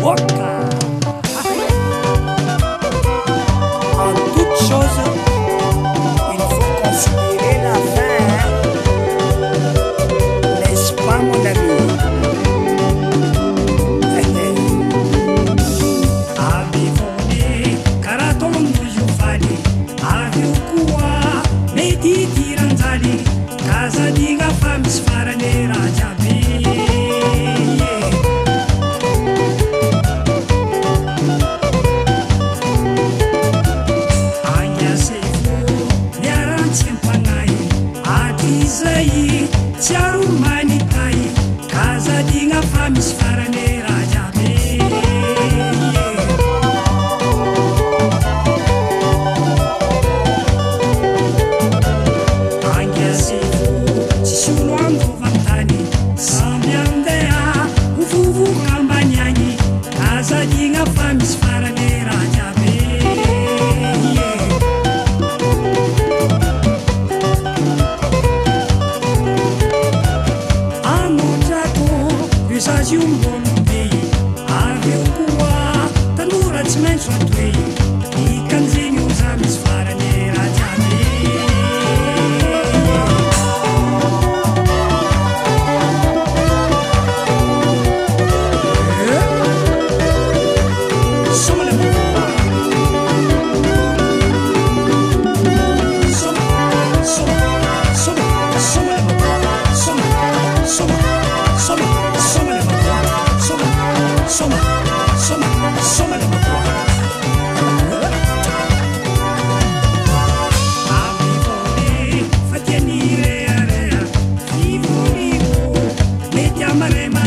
En toute chose, il faut considérer la fin, n'est-ce pas mon ami? Avivone karatono jufali aviokuwa meti tiranjali kazadiga fa misy farany raha jiaby angasefo miarantsy ampanay atizay tsiaro manitay kazadigna fa misy farany raha jiaby angasefo tsisy olo andovantany samby andeha mivovoka ambany agny kazadigna fa misy farany raha jiaby anotrako message ombombe aveo koa tanora tsy maintsy atoe ikanjegny oza misy farany raha jiaby somale makoa somale makoa somale makoa somale makoa avivone fatiany rearea vivorivo mety amarema